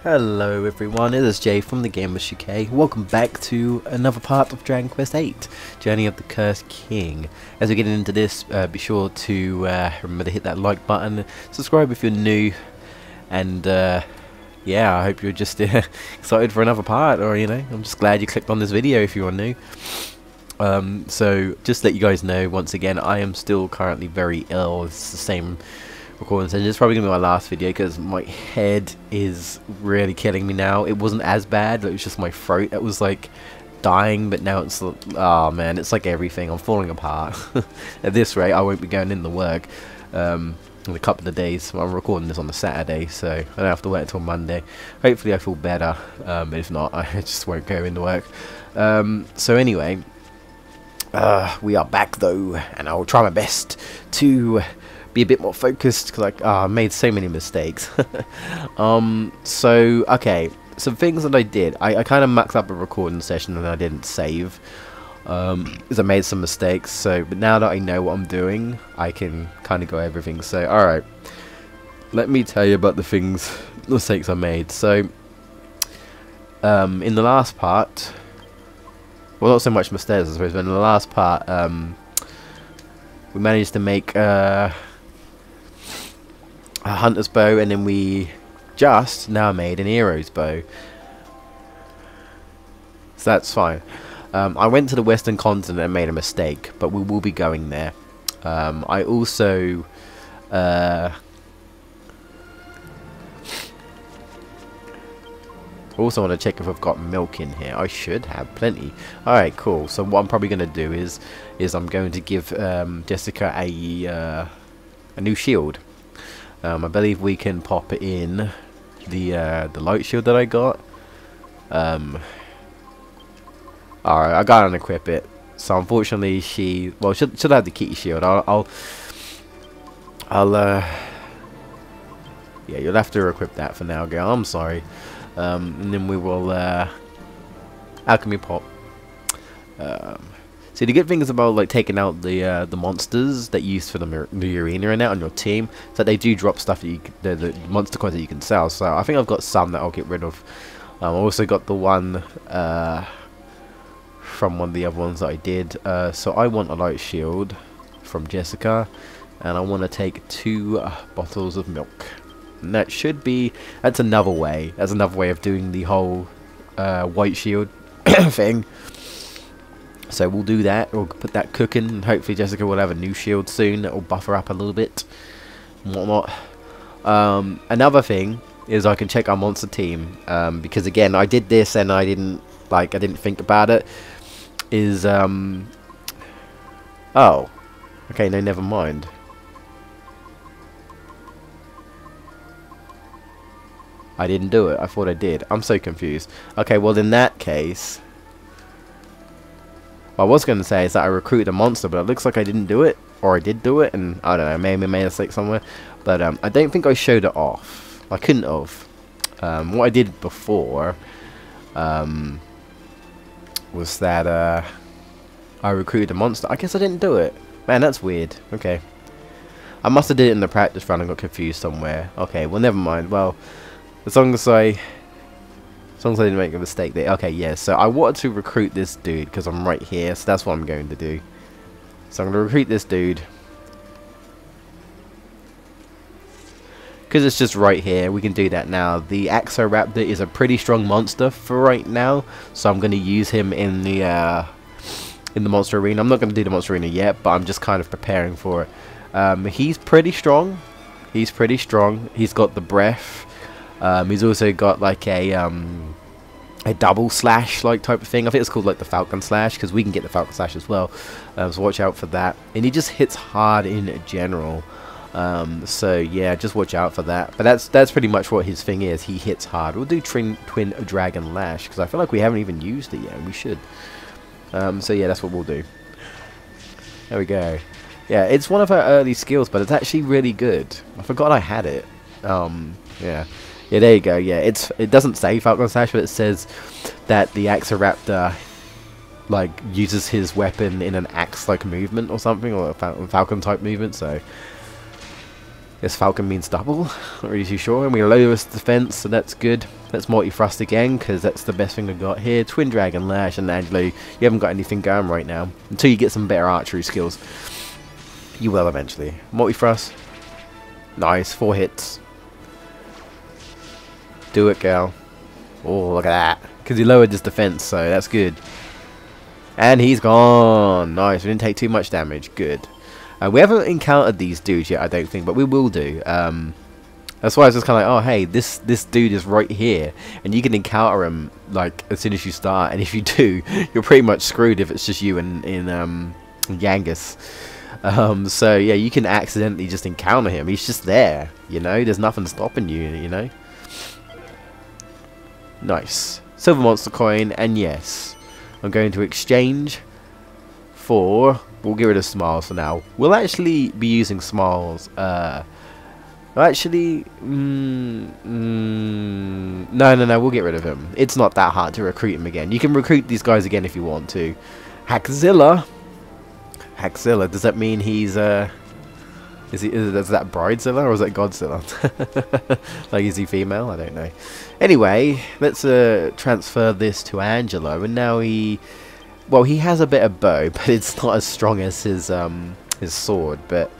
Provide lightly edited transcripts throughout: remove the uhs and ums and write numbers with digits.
Hello everyone, it is Jay from the GamebustersUK. Welcome back to another part of Dragon Quest VIII, Journey of the Cursed King. As we get into this, be sure to remember to hit that like button, subscribe if you're new, and yeah, I hope you're just excited for another part, or you know, I'm just glad you clicked on this video if you are new. So just to let you guys know, once again, I am still currently very ill. It's the same recording session. It's probably gonna be my last video because my head is really killing me now. It wasn't as bad, it was just my throat that was like dying, but now it's, oh man, it's like everything. I'm falling apart. At this rate I won't be going in the work in a couple of days. I'm recording this on a Saturday, so I don't have to wait until Monday. Hopefully I feel better, but if not, I just won't go into work. So anyway, we are back though, and I'll try my best to be a bit more focused because I made so many mistakes. So okay, some things that I did, I kind of mucked up a recording session and I didn't save because I made some mistakes. So but now that I know what I'm doing, I can kind of go everything. So alright, let me tell you about the mistakes I made. So in the last part, well, not so much mistakes I suppose, but in the last part we managed to make a hunter's bow, and then we just now made an hero's bow, so that's fine. I went to the western continent and made a mistake, but we will be going there. I also want to check if I've got milk in here. I should have plenty. Alright, cool. So what I'm probably going to do is I'm going to give Jessica a new shield. I believe we can pop in the light shield that I got. Alright, I gotta unequip it. So unfortunately she'll have the key shield. I'll yeah, you'll have to equip that for now, girl. I'm sorry. And then we will alchemy pop. See, the good thing is about like taking out the monsters that you use for the arena and that on your team, is that they do drop stuff that the monster coins that you can sell. So I think I've got some that I'll get rid of. I also got the one from one of the other ones that I did. So I want a light shield from Jessica, and I want to take 2 bottles of milk. And that should be, that's another way of doing the whole white shield thing. So we'll do that. We'll put that cooking, and hopefully Jessica will have a new shield soon that will buff her up a little bit and whatnot. Another thing is I can check our monster team, because again I did this and I didn't think about it. Oh, okay, no, never mind. I didn't do it. I thought I did. I'm so confused. Okay, well in that case, what I was going to say is that I recruited a monster, but it looks like I didn't do it, or I did do it, and I don't know, maybe I made a mistake somewhere, but I don't think I showed it off. I couldn't have. What I did before was that I recruited a monster. I guess I didn't do it. Man, that's weird. Okay, I must have did it in the practice run and got confused somewhere. Okay, well never mind. Well, as long as I didn't make a mistake there. Okay, yeah, so I wanted to recruit this dude because I'm right here, so that's what I'm going to do. So I'm going to recruit this dude because it's just right here. We can do that now. The Axoraptor is a pretty strong monster for right now, so I'm going to use him in the monster arena. I'm not going to do the monster arena yet, but I'm just kind of preparing for it. He's pretty strong. He's pretty strong. He's got the breath. He's also got like a double slash like type of thing. I think it's called like the Falcon Slash, because we can get the Falcon Slash as well. So watch out for that. And he just hits hard in general. So yeah, just watch out for that. But that's pretty much what his thing is. He hits hard. We'll do Twin Dragon Lash, because I feel like we haven't even used it yet, and we should. So yeah, that's what we'll do. There we go. Yeah, it's one of our early skills, but it's actually really good. I forgot I had it. Yeah. Yeah, there you go. Yeah, it doesn't say Falcon Slash, but it says that the Axoraptor like uses his weapon in an axe-like movement or something, or a Falcon type movement. So This Falcon means double. Not really too sure. And we lowest defense, so that's good. Let's multi-thrust again, because that's the best thing we've got here. Twin Dragon Lash and Angelo, you haven't got anything going right now. Until you get some better archery skills. You will eventually. Multi-thrust. Nice, 4 hits. Do it, girl. Oh, look at that. Because he lowered his defense, so that's good. And he's gone. Nice, we didn't take too much damage. Good. We haven't encountered these dudes yet, I don't think, but we will do. That's why I was just kind of like, oh, hey, this dude is right here, and you can encounter him like as soon as you start. And if you do, you're pretty much screwed if it's just you in Yangus. So yeah, you can accidentally just encounter him. He's just there, you know. There's nothing stopping you, you know. Nice. Silver monster coin, and yes, I'm going to exchange for. We'll get rid of Smiles for now. We'll actually be using Smiles. Actually, no, we'll get rid of him. It's not that hard to recruit him again. You can recruit these guys again if you want to. Hackzilla. Hackzilla. Does that mean he's is that Bridezilla or is that Godzilla? Like, is he female? I don't know. Anyway, let's transfer this to Angelo, and now he has a bit of bow, but it's not as strong as his sword. But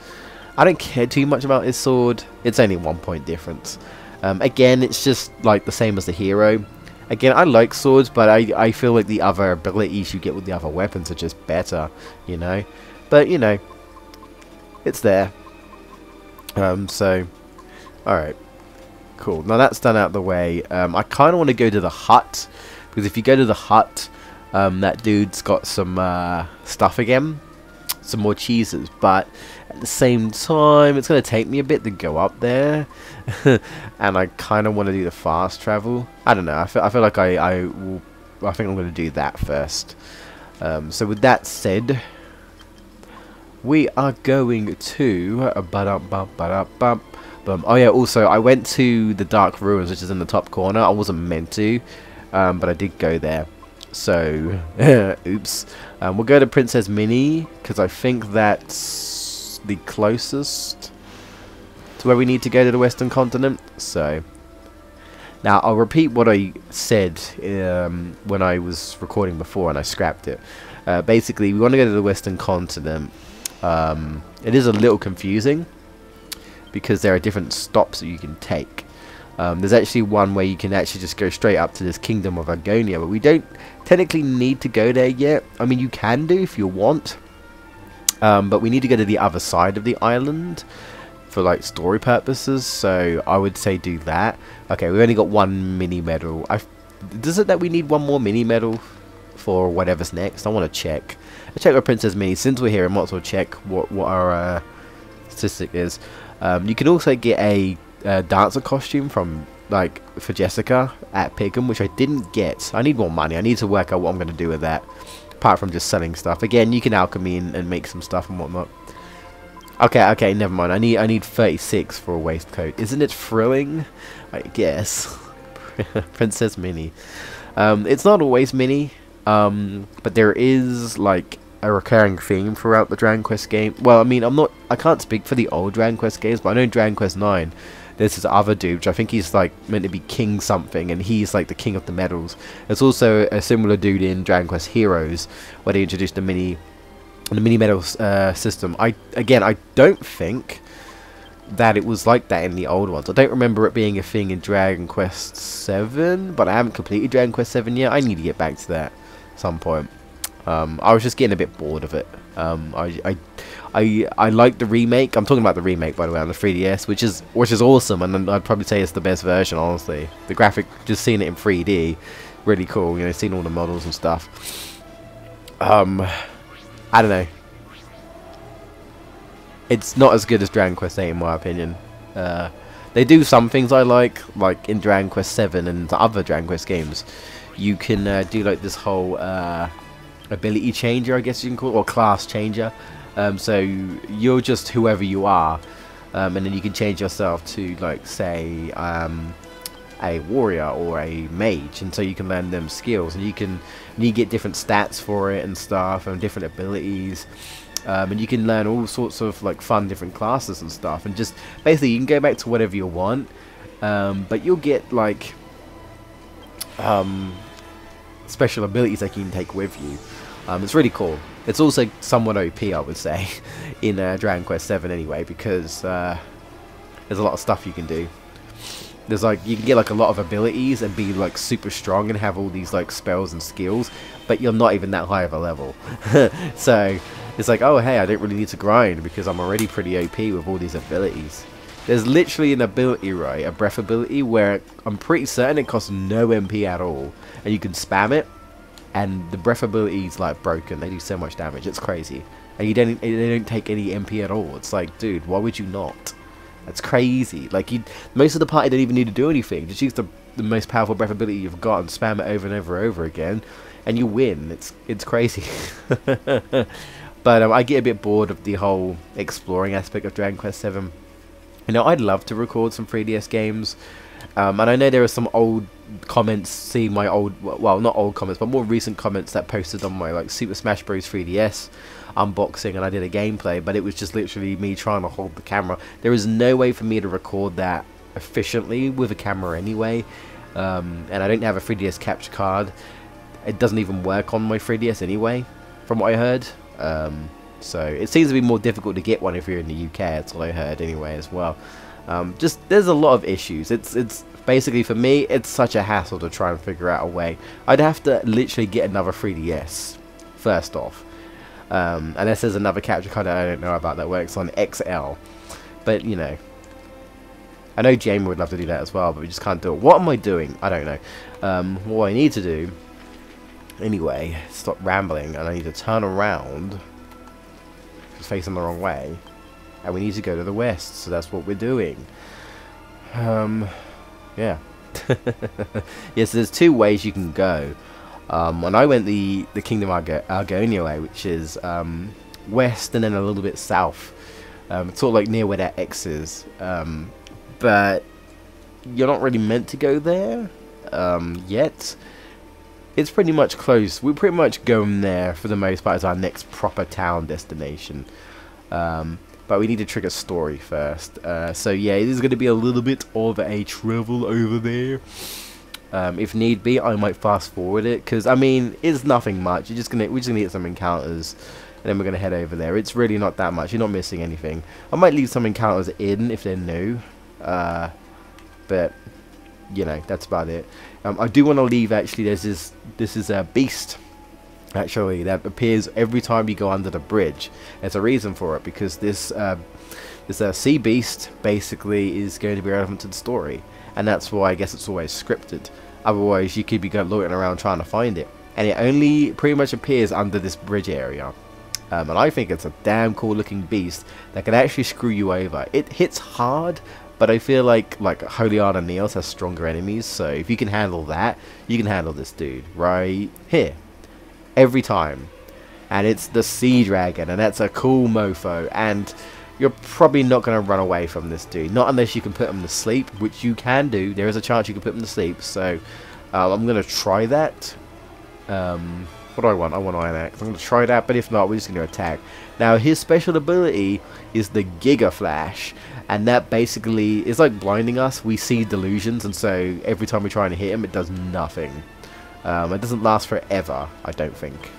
I don't care too much about his sword. It's only 1 point difference. Again, it's just like the same as the hero. Again, I like swords, but I feel like the other abilities you get with the other weapons are just better, you know. But you know, it's there. So, all right, cool. Now that's done out of the way. I kind of want to go to the hut, because if you go to the hut, that dude's got some stuff again, some more cheeses, but at the same time it's going to take me a bit to go up there. And I kind of want to do the fast travel. I don't know, I feel like I think I'm going to do that first. So with that said, we are going to oh yeah, also I went to the Dark Ruins, which is in the top corner. I wasn't meant to, but I did go there. So, oops. We'll go to Princess Minnie, because I think that's the closest to where we need to go to the Western Continent. So, now I'll repeat what I said when I was recording before and I scrapped it. Basically, we want to go to the Western Continent. It is a little confusing, because there are different stops that you can take. There's actually one where you can actually just go straight up to this Kingdom of Argonia, but we don't technically need to go there yet. I mean, you can do if you want, but we need to go to the other side of the island for like story purposes, so I would say do that. Okay, we've only got 1 mini medal. Does it that we need 1 more mini medal for whatever's next? I want to check. I'll check with Princess Minnie. Since we're here, I might as well check what our statistic is. You can also get a dancer costume from for Jessica at Piggum, which I didn't get. I need more money. I need to work out what I'm going to do with that, apart from just selling stuff. Again, you can alchemy and make some stuff and whatnot. Okay, never mind. I need 36 for a waistcoat. Isn't it thrilling? I guess. Princess Minnie. It's not always Minnie, but there is like a recurring theme throughout the Dragon Quest game. Well, I mean, I can't speak for the old Dragon Quest games, but I know in Dragon Quest 9 there's this other dude, which I think he's like meant to be king something, and he's like the king of the medals. There's also a similar dude in Dragon Quest Heroes, where they introduced the mini medals system. I don't think that it was like that in the old ones. I don't remember it being a thing in Dragon Quest 7, but I haven't completed Dragon Quest 7 yet. I need to get back to that at some point. I was just getting a bit bored of it. I like the remake. I'm talking about the remake, by the way, on the 3DS, which is awesome, and I'd probably say it's the best version, honestly. The graphic, just seeing it in 3D, really cool. You know, seeing all the models and stuff. I don't know. It's not as good as Dragon Quest 8 in my opinion. They do some things I like in Dragon Quest 7 and the other Dragon Quest games. You can do like this whole ability changer, I guess you can call it, or class changer. So you're just whoever you are, and then you can change yourself to, like, say, a warrior or a mage, and so you can learn them skills, and you get different stats for it and stuff, and different abilities. and you can learn all sorts of like fun different classes and stuff, and just basically you can go back to whatever you want, but you'll get like special abilities that you can take with you. It's really cool. It's also somewhat OP, I would say, in Dragon Quest VII anyway, because there's a lot of stuff you can do. There's like, you can get like a lot of abilities and be like super strong and have all these like spells and skills, but you're not even that high of a level. So it's like, oh hey, I don't really need to grind because I'm already pretty OP with all these abilities. There's literally an ability, right, a breath ability, where I'm pretty certain it costs no MP at all, and you can spam it, and the breath ability is like broken. They do so much damage, it's crazy, and they don't take any MP at all. It's like, dude, why would you not? That's crazy. Like, most of the party don't even need to do anything. Just use the most powerful breath ability you've got and spam it over and over and over again, and you win. It's crazy. But I get a bit bored of the whole exploring aspect of Dragon Quest VII. You know, I'd love to record some 3DS games, and I know there are some old comments, see my old, well, not old comments, but more recent comments that posted on my like Super Smash Bros 3DS unboxing, and I did a gameplay, but it was just literally me trying to hold the camera. There is no way for me to record that efficiently with a camera anyway, and I don't have a 3DS capture card. It doesn't even work on my 3DS anyway, from what I heard. So it seems to be more difficult to get one if you're in the UK. That's what I heard anyway as well. Just there's a lot of issues. It's basically, for me, it's such a hassle to try and figure out a way. I'd have to literally get another 3DS first off, unless there's another capture card that I don't know about that works on XL. But you know, I know Jamie would love to do that as well, but we just can't do it. What am I doing? I don't know. What I need to do anyway, stop rambling, and I need to turn around, just facing the wrong way, and we need to go to the west, so that's what we're doing. Yeah. Yes, there's two ways you can go. And I went the Kingdom Argonia way, which is west and then a little bit south. It's sort of like near where that X is. But you're not really meant to go there yet. It's pretty much close. We're pretty much going there for the most part as our next proper town destination. But we need to trigger story first. So yeah, it is going to be a little bit of a travel over there. If need be, I might fast forward it, because I mean, it's nothing much. We're just gonna get some encounters, and then we're gonna head over there. It's really not that much. You're not missing anything. I might leave some encounters in if they're new, but you know, that's about it. I do want to leave, actually. This is a beast, actually, that appears every time you go under the bridge. There's a reason for it, because this sea beast basically is going to be relevant to the story, and that's why I guess it's always scripted. Otherwise, you could be loitering around trying to find it, and it only pretty much appears under this bridge area. And I think it's a damn cool looking beast that can actually screw you over. It hits hard, but I feel like Holy Art and Neos has stronger enemies, so if you can handle that, you can handle this dude right here. Every time. And it's the Sea Dragon, and that's a cool mofo, and you're probably not going to run away from this dude, not unless you can put him to sleep, which you can do. There is a chance you can put him to sleep, so I'm going to try that. What do I want? I want Iron Axe. I'm going to try that, but if not, we're just going to attack. Now, his special ability is the Giga Flash, and that basically is like blinding us. We see delusions, and so every time we try and hit him, it does nothing. It doesn't last forever, I don't think.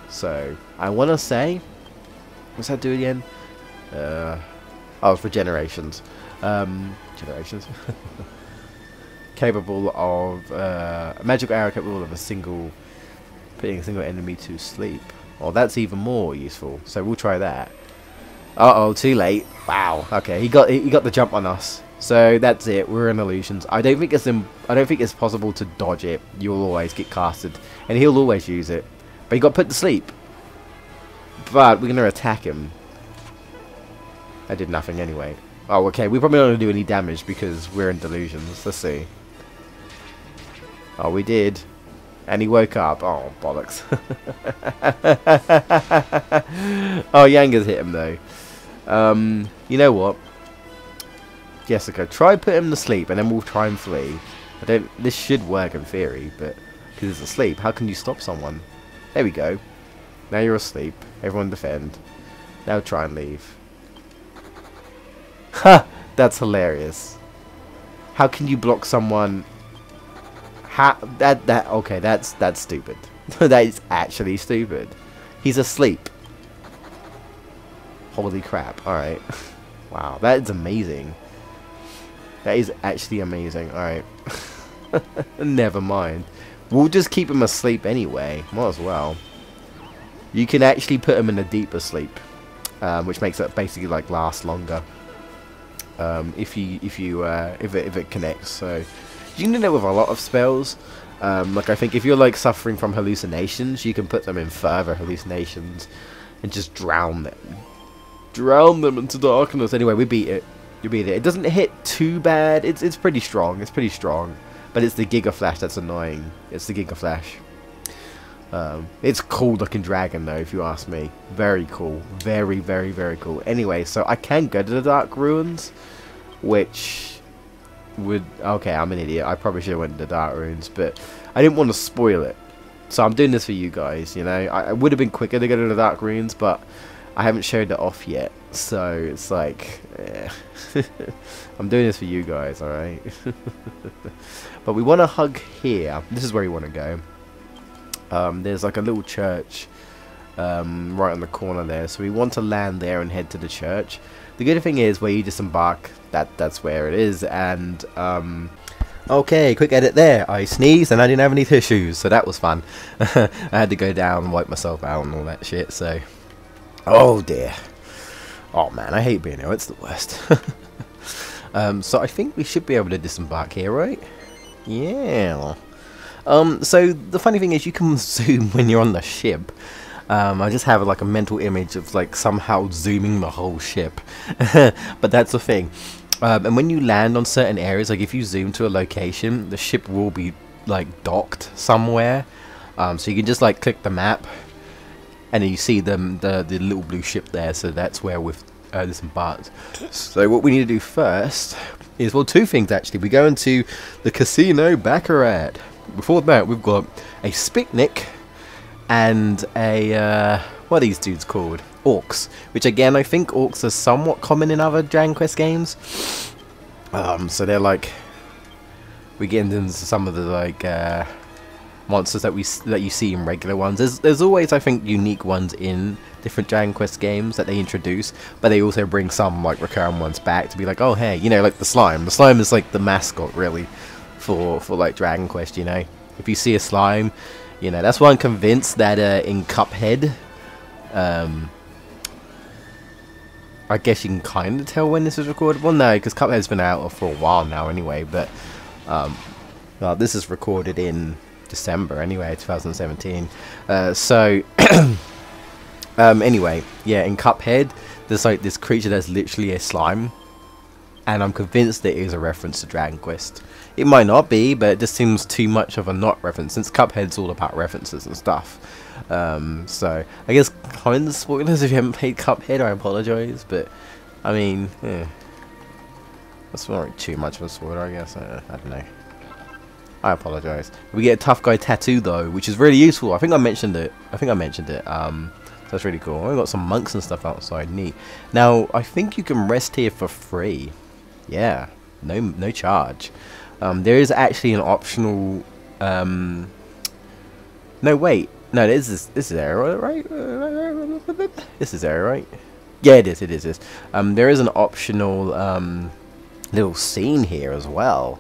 So, I want to say, what's that do again? Oh, it's regenerations. Generations. Capable of a magical arrow capable of putting a single enemy to sleep. Oh, that's even more useful. So we'll try that. Uh-oh, too late. Wow. Okay, he got the jump on us. So that's it. We're in illusions. I don't think it's possible to dodge it. You'll always get casted, and he'll always use it. But he got put to sleep. But we're gonna attack him. I did nothing anyway. Oh, okay. We probably don't want to do any damage because we're in delusions. Let's see. Oh, we did. And he woke up. Oh, bollocks. Oh, Yanga's hit him, though. You know what? Jessica, try put him to sleep, and then we'll try and flee. This should work in theory, but because it's asleep, how can you stop someone? There we go. Now you're asleep. Everyone defend. Now try and leave. Ha! That's hilarious. How can you block someone? Okay, that's stupid. That is actually stupid. He's asleep. Holy crap. Alright. Wow, that is amazing. That is actually amazing. Alright. Never mind. We'll just keep him asleep anyway. Might as well. You can actually put him in a deeper sleep, which makes it basically like last longer. If it connects. So you can do that with a lot of spells. Like I think if you're like suffering from hallucinations, you can put them in further hallucinations and just drown them into darkness. Anyway, we beat it. You beat it. It doesn't hit too bad. It's pretty strong. It's pretty strong. But it's the Giga Flash that's annoying. It's the Giga Flash. It's cool looking dragon though, if you ask me. Very cool. Very, very, very cool. Anyway, so I can go to the Dark Ruins, which would... Okay, I'm an idiot. I probably should have went to the Dark Ruins, but I didn't want to spoil it. So I'm doing this for you guys, you know. I would have been quicker to go to the Dark Ruins, but I haven't showed it off yet. So it's like... I'm doing this for you guys, alright? But we want to hug here. This is where we want to go. There's like a little church right on the corner there, so we want to land there and head to the church. The good thing is where you disembark, that's where it is. And okay, quick edit there. I sneezed and I didn't have any tissues, so that was fun. I had to go down and wipe myself out and all that shit. So oh dear. Oh man, I hate being ill. It's the worst. So I think we should be able to disembark here, right? Yeah. So the funny thing is you can zoom when you're on the ship. I just have like a mental image of like somehow zooming the whole ship. But that's the thing. And when you land on certain areas, like if you zoom to a location, the ship will be like docked somewhere. So you can just like click the map and then you see the little blue ship there. So that's where we've disembarked. So what we need to do first is, well, two things actually. We go into the Casino Baccarat. Before that, we've got a Spitnik and a, what are these dudes called? Orcs. Which again, I think orcs are somewhat common in other Dragon Quest games. So they're like, we get into some of the like monsters that you see in regular ones. There's always, I think, unique ones in different Dragon Quest games that they introduce, but they also bring some like recurring ones back to be like, oh hey, you know, like the slime. The slime is like the mascot really for like Dragon Quest, you know. If you see a slime, you know, that's why I'm convinced that in Cuphead, I guess you can kind of tell when this was recorded. Well, no, because Cuphead's been out for a while now anyway, but well, this is recorded in December anyway, 2017. So anyway, yeah, in Cuphead there's like this creature that's literally a slime, and I'm convinced that it is a reference to Dragon Quest. It might not be, but it just seems too much of a not reference, since Cuphead's all about references and stuff. So I guess kind of spoilers if you haven't played Cuphead, I apologise, but I mean, that's not too much of a spoiler, I guess. I don't know. I apologise. We get a tough guy tattoo though, which is really useful. I think I mentioned it. So that's really cool. We've got some monks and stuff outside. Neat. Now I think you can rest here for free. Yeah, no charge. There is actually an optional. No, wait. No, this is area, right? This is area, right? Yeah, it is. It is. There is an optional little scene here as well.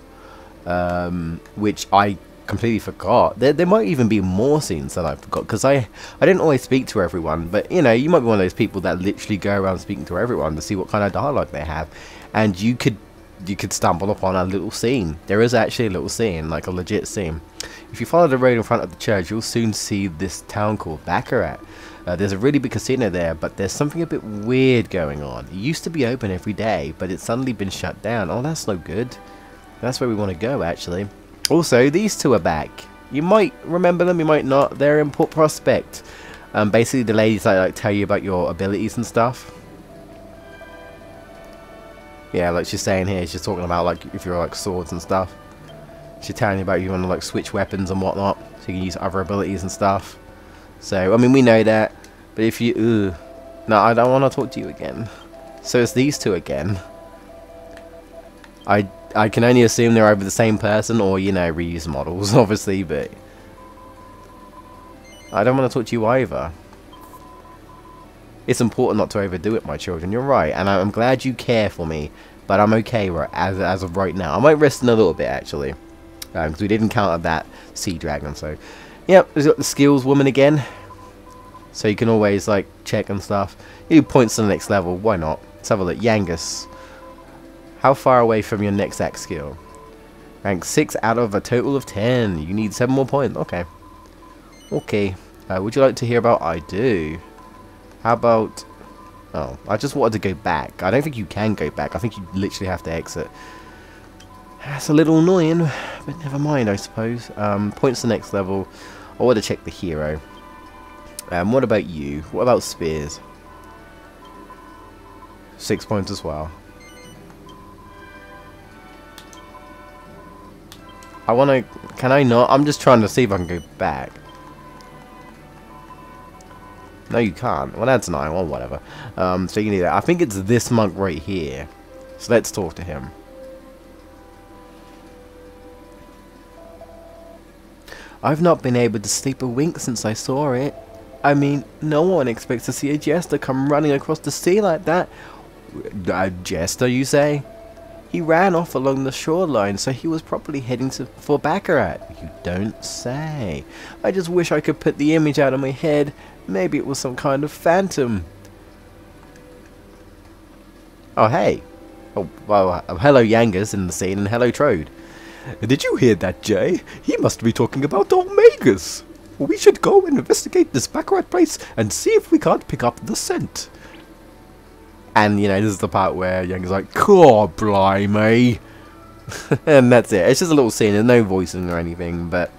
Which I completely forgot. There might even be more scenes that I forgot, because I didn't always speak to everyone, but you know, you might be one of those people that literally go around speaking to everyone to see what kind of dialogue they have, and you could stumble upon a little scene. There is actually a little scene, like a legit scene. If you follow the road in front of the church, you'll soon see this town called Baccarat. There's a really big casino there, but there's something a bit weird going on. It used to be open every day, but it's suddenly been shut down. Oh, that's no good. That's where we want to go, actually. Also, these two are back. You might remember them, you might not. They're in Port Prospect. Basically, the ladies that like tell you about your abilities and stuff. Yeah, like she's saying here, she's talking about like if you're like swords and stuff. She's telling you about you want to like switch weapons and whatnot, so you can use other abilities and stuff. So, I mean, we know that. But if you, No, I don't want to talk to you again. So it's these two again. I can only assume they're either the same person or, you know, reuse models, obviously, but I don't want to talk to you either. It's important not to overdo it, my children. You're right, and I'm glad you care for me, but I'm okay as of right now. I might rest in a little bit, actually, because we did encounter that sea dragon. So, yep, we've got the skills woman again. So you can always, like, check and stuff. You points to the next level. Why not? Let's have a look. Yangus. How far away from your next axe skill? Rank 6 out of a total of 10. You need 7 more points. Okay. Okay. Would you like to hear about I do? How about... Oh, I just wanted to go back. I don't think you can go back. I think you literally have to exit. That's a little annoying, but never mind, I suppose. Points to the next level. I want to check the hero. What about you? What about spears? 6 points as well. I want to... Can I not? I'm just trying to see if I can go back. No, you can't. Well, that's 9. Well, whatever. So you need that. I think it's this monk right here. So let's talk to him. I've not been able to sleep a wink since I saw it. I mean, no one expects to see a jester come running across the sea like that. A jester, you say? He ran off along the shoreline, so he was probably heading for Baccarat. You don't say. I just wish I could put the image out of my head. Maybe it was some kind of phantom. Oh, hey. Oh, well, hello Yangus in the scene, and hello Trode. Did you hear that, Jay? He must be talking about Doulmagus. We should go and investigate this Baccarat place and see if we can't pick up the scent. And, you know, this is the part where Young is like, God blimey. And that's it. It's just a little scene. There's no voicing or anything. But,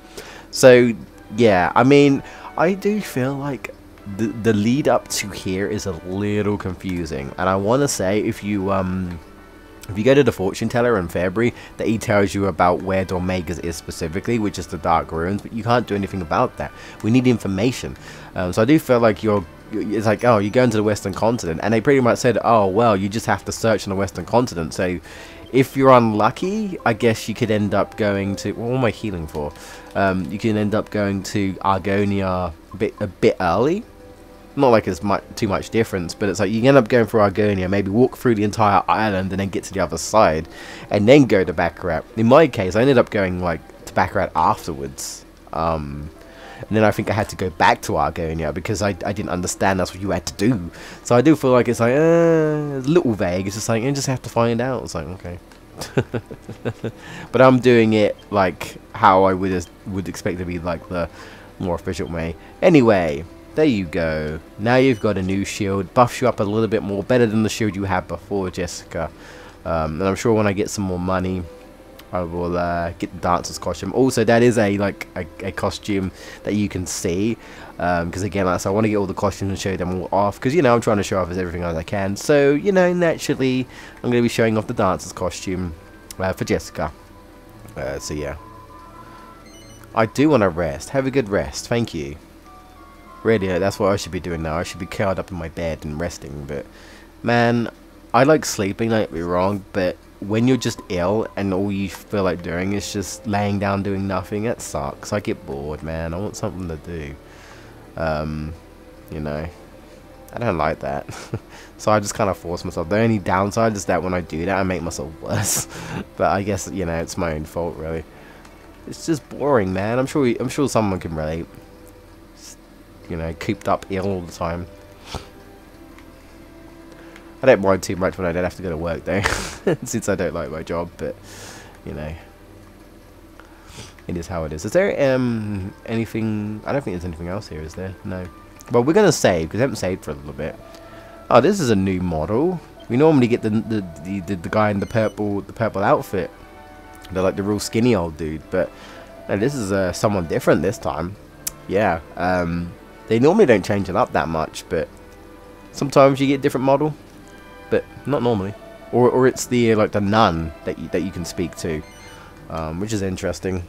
so, yeah. I mean, I do feel like the lead up to here is a little confusing. And I want to say, if you go to the fortune teller in February, that he tells you about where Doulmagus is specifically, which is the Dark Ruins, but you can't do anything about that. We need information. So I do feel like it's like, oh, you're going to the Western Continent, and they pretty much said, oh, well, you just have to search on the Western Continent. So if you're unlucky, I guess you could end up going to, what am I healing for? You can end up going to Argonia a bit early. Not like it's too much difference, but it's like you end up going through Argonia, maybe walk through the entire island and then get to the other side, and then go to Baccarat. In my case, I ended up going like to Baccarat afterwards, and then I think I had to go back to Argonia because I didn't understand that's what you had to do. So I do feel like it's like it's a little vague. It's just like you just have to find out. It's like, okay. But I'm doing it like how I would expect to be like the more efficient way. Anyway. There you go. Now you've got a new shield. Buffs you up a little bit more. Better than the shield you had before, Jessica. And I'm sure when I get some more money, I will get the dancer's costume. Also, that is a costume that you can see. Because again, like, so I want to get all the costumes and show them all off. Because, you know, I'm trying to show off everything as I can. So, you know, naturally, I'm going to be showing off the dancer's costume for Jessica. So, yeah. I do want to rest. Have a good rest. Thank you. Really, that's what I should be doing now. I should be curled up in my bed and resting, but man, I like sleeping, don't get me wrong, but when you're just ill and all you feel like doing is just laying down doing nothing, that sucks. I get bored, man. I want something to do. You know, I don't like that. So I just kind of force myself. The only downside is that when I do that, I make myself worse. But I guess, you know, it's my own fault, really. It's just boring, man. I'm sure someone can relate. You know, cooped up ill all the time. I don't mind too much when I don't have to go to work though, since I don't like my job, but, you know, it is how it is. Is there anything, I don't think there's anything else here, is there? No. Well, we're going to save, because I haven't saved for a little bit. Oh, this is a new model. We normally get the guy in the purple outfit. They're like the real skinny old dude, but no, this is someone different this time. Yeah, they normally don't change it up that much, but sometimes you get a different model, but not normally. Or it's the like the nun that you can speak to, which is interesting.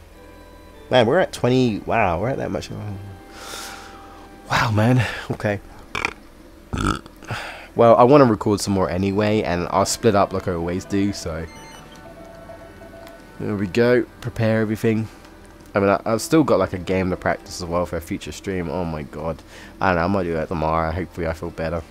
Man, we're at 20. Wow, we're at that much. Wow, man. Okay. well, I want to record some more anyway, and I'll split up like I always do, so there we go, prepare everything. I mean, I've still got like a game to practice as well for a future stream. Oh my god, I don't know, I might do that tomorrow, hopefully I feel better.